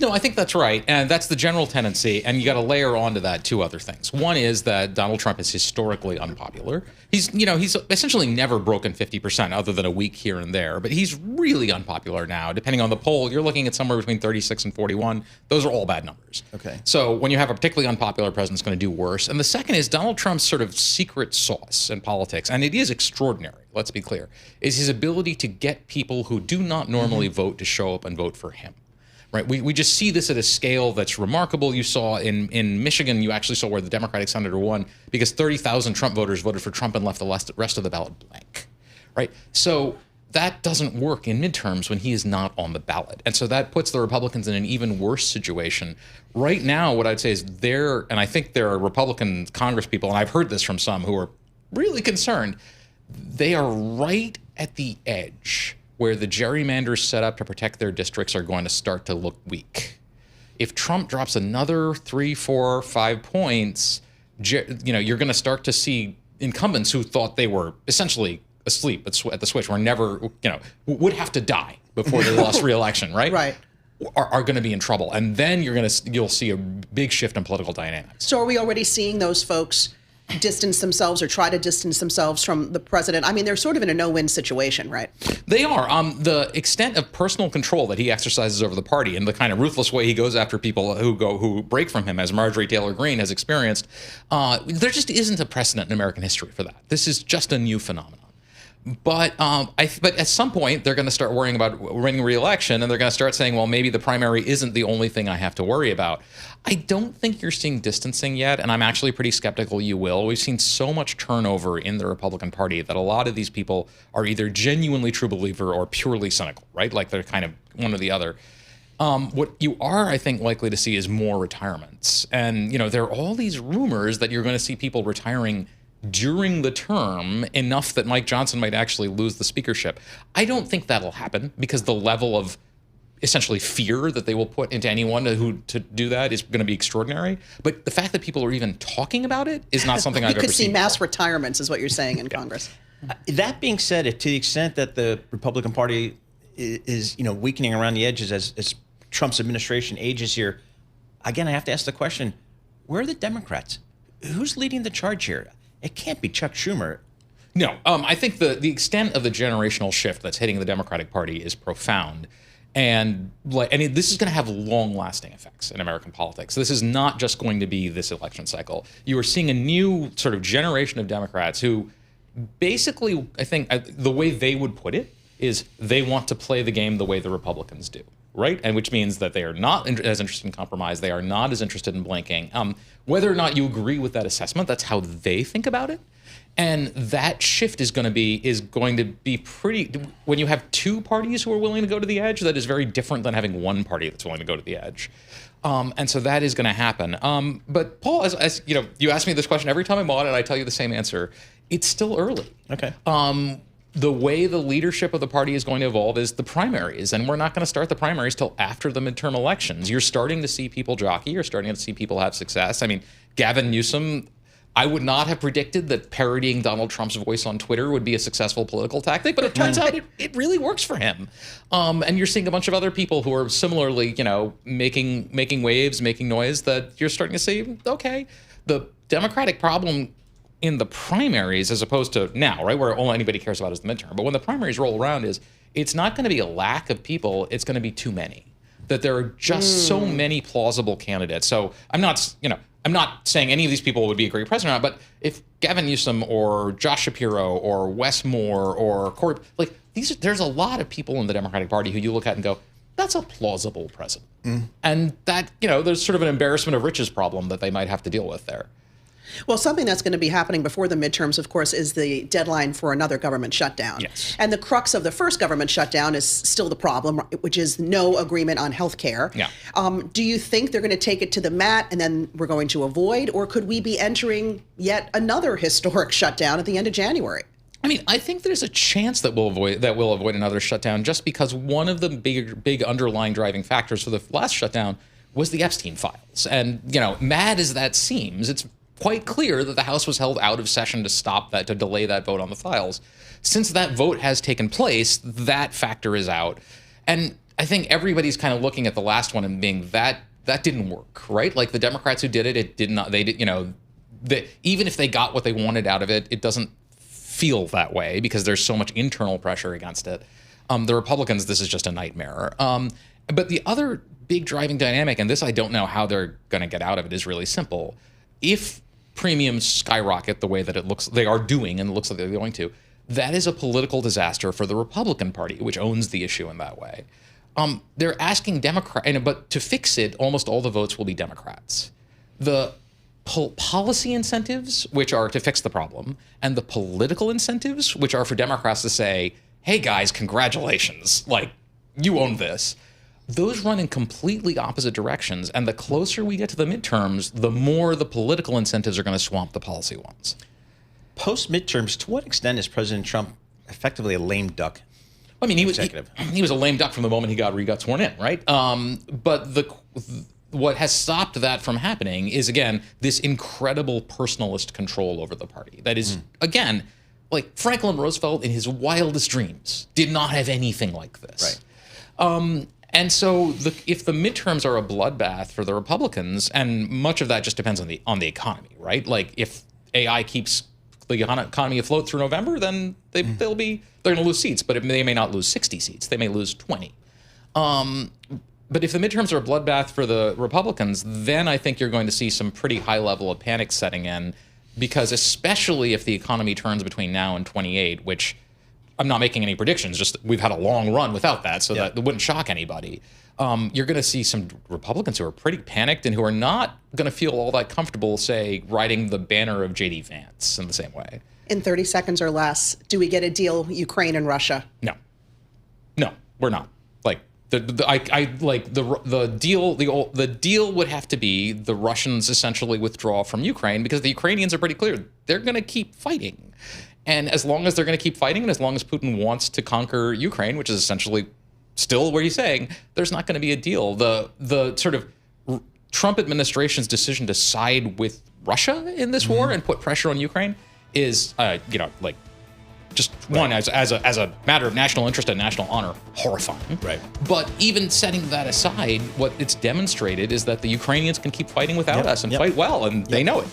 No, I think that's right. And that's the general tendency. And you got to layer onto that two other things. One is that Donald Trump is historically unpopular. He's essentially never broken 50% other than a week here and there. But he's really unpopular now. Depending on the poll, you're looking at somewhere between 36 and 41. Those are all bad numbers. Okay. So when you have a particularly unpopular president, it's going to do worse. And the second is Donald Trump's sort of secret sauce in politics, and it is extraordinary, let's be clear, is his ability to get people who do not normally vote to show up and vote for him. Right. We just see this at a scale that's remarkable. You saw in Michigan, you actually saw where the Democratic senator won because 30,000 Trump voters voted for Trump and left the rest of the ballot blank. Right. So that doesn't work in midterms when he is not on the ballot. And so that puts the Republicans in an even worse situation. Right now, what I'd say is and I think there are Republican Congress people, and I've heard this from some who are really concerned, they are right at the edge where the gerrymanders set up to protect their districts are going to start to look weak. If Trump drops another 3, 4, 5 points, you're going to start to see incumbents who thought they were essentially asleep at the switch, were never, would have to die before they lost re-election, right? Right. Are going to be in trouble. And then you'll see a big shift in political dynamics. So are we already seeing those folks distance themselves or try to distance themselves from the president? I mean, they're sort of in a no-win situation, right? They are. The extent of personal control that he exercises over the party and the kind of ruthless way he goes after people who break from him, as Marjorie Taylor Greene has experienced, there just isn't a precedent in American history for that. This is just a new phenomenon. But at some point, they're going to start worrying about winning re-election, and they're going to start saying, well, maybe the primary isn't the only thing I have to worry about. I don't think you're seeing distancing yet, and I'm actually pretty skeptical you will. We've seen so much turnover in the Republican Party that a lot of these people are either genuinely true believer or purely cynical, right? Like they're kind of one or the other. What you are, I think, likely to see is more retirements. And, there are all these rumors that you're going to see people retiring during the term enough that Mike Johnson might actually lose the speakership. I don't think that'll happen because the level of essentially fear that they will put into anyone to do that is going to be extraordinary. But the fact that people are even talking about it is not something I've ever seen. We could see mass retirements is what you're saying in Congress. That being said, to the extent that the Republican Party is weakening around the edges as Trump's administration ages here, again, I have to ask the question, where are the Democrats? Who's leading the charge here? It can't be Chuck Schumer. No, I think the extent of the generational shift that's hitting the Democratic Party is profound. And this is going to have long-lasting effects in American politics. This is not just going to be this election cycle. You are seeing a new sort of generation of Democrats who basically, I think the way they would put it is they want to play the game the way the Republicans do, right? And which means that they are not as interested in compromise. They are not as interested in blanking. Whether or not you agree with that assessment, that's how they think about it. And that shift is going to be pretty, when you have two parties who are willing to go to the edge, that is very different than having one party that's willing to go to the edge. And so that is going to happen. But Paul, as you ask me this question every time I'm on it, I tell you the same answer. It's still early. Okay. The way the leadership of the party is going to evolve is the primaries, and we're not going to start the primaries till after the midterm elections. You're starting to see people jockey. You're starting to see people have success. I mean, Gavin Newsom, I would not have predicted that parodying Donald Trump's voice on Twitter would be a successful political tactic, but it turns out it really works for him. And you're seeing a bunch of other people who are similarly, making waves, making noise, that you're starting to say, okay, the Democratic problem in the primaries, as opposed to now, right, where all anybody cares about is the midterm. But when the primaries roll around, it's not going to be a lack of people, it's going to be too many. That there are just so many plausible candidates. So I'm not saying any of these people would be a great president, but if Gavin Newsom or Josh Shapiro or Wes Moore or Corey, there's a lot of people in the Democratic Party who you look at and go, that's a plausible president. And that, there's sort of an embarrassment of riches problem that they might have to deal with there. Well, something that's going to be happening before the midterms, of course, is the deadline for another government shutdown. Yes. And the crux of the first government shutdown is still the problem, which is no agreement on health care. Yeah. Do you think they're going to take it to the mat and then we're going to avoid, or could we be entering yet another historic shutdown at the end of January? I mean, I think there's a chance that we'll avoid another shutdown, just because one of the big underlying driving factors for the last shutdown was the Epstein files. And, mad as that seems, it's quite clear that the House was held out of session to delay that vote on the files. Since that vote has taken place, that factor is out. And I think everybody's kind of looking at the last one and being that didn't work, right? Like the Democrats who did it, it did not. They did, even if they got what they wanted out of it, it doesn't feel that way because there's so much internal pressure against it. The Republicans, this is just a nightmare. But the other big driving dynamic, and this I don't know how they're going to get out of it, is really simple. If premiums skyrocket the way that it looks they are doing, and it looks like they're going to, that is a political disaster for the Republican Party, which owns the issue in that way. They're asking but to fix it, almost all the votes will be Democrats. The policy incentives, which are to fix the problem, and the political incentives, which are for Democrats to say, hey guys, congratulations, like you own this. Those run in completely opposite directions. And the closer we get to the midterms, the more the political incentives are going to swamp the policy ones. Post midterms, to what extent is President Trump effectively a lame duck? I mean, he was a lame duck from the moment he got sworn in, right? But what has stopped that from happening is, again, this incredible personalist control over the party. That is, again, like Franklin Roosevelt in his wildest dreams did not have anything like this. Right. And so if the midterms are a bloodbath for the Republicans, and much of that just depends on the economy, right? Like if AI keeps the economy afloat through November, then they're going to lose seats, but they may not lose 60 seats. They may lose 20. But if the midterms are a bloodbath for the Republicans, then I think you're going to see some pretty high level of panic setting in, because especially if the economy turns between now and 28, which I'm not making any predictions, just we've had a long run without that, so that wouldn't shock anybody. You're going to see some Republicans who are pretty panicked and who are not going to feel all that comfortable, say, riding the banner of J.D. Vance in the same way. In 30 seconds or less, do we get a deal, Ukraine and Russia? No, we're not. Like the deal would have to be the Russians essentially withdraw from Ukraine, because the Ukrainians are pretty clear they're going to keep fighting. And as long as they're going to keep fighting, and as long as Putin wants to conquer Ukraine, which is essentially still what he's saying, there's not going to be a deal. The sort of Trump administration's decision to side with Russia in this war and put pressure on Ukraine is, just one, as a matter of national interest and national honor, horrifying. Right. But even setting that aside, what it's demonstrated is that the Ukrainians can keep fighting without us and fight well, and they know it.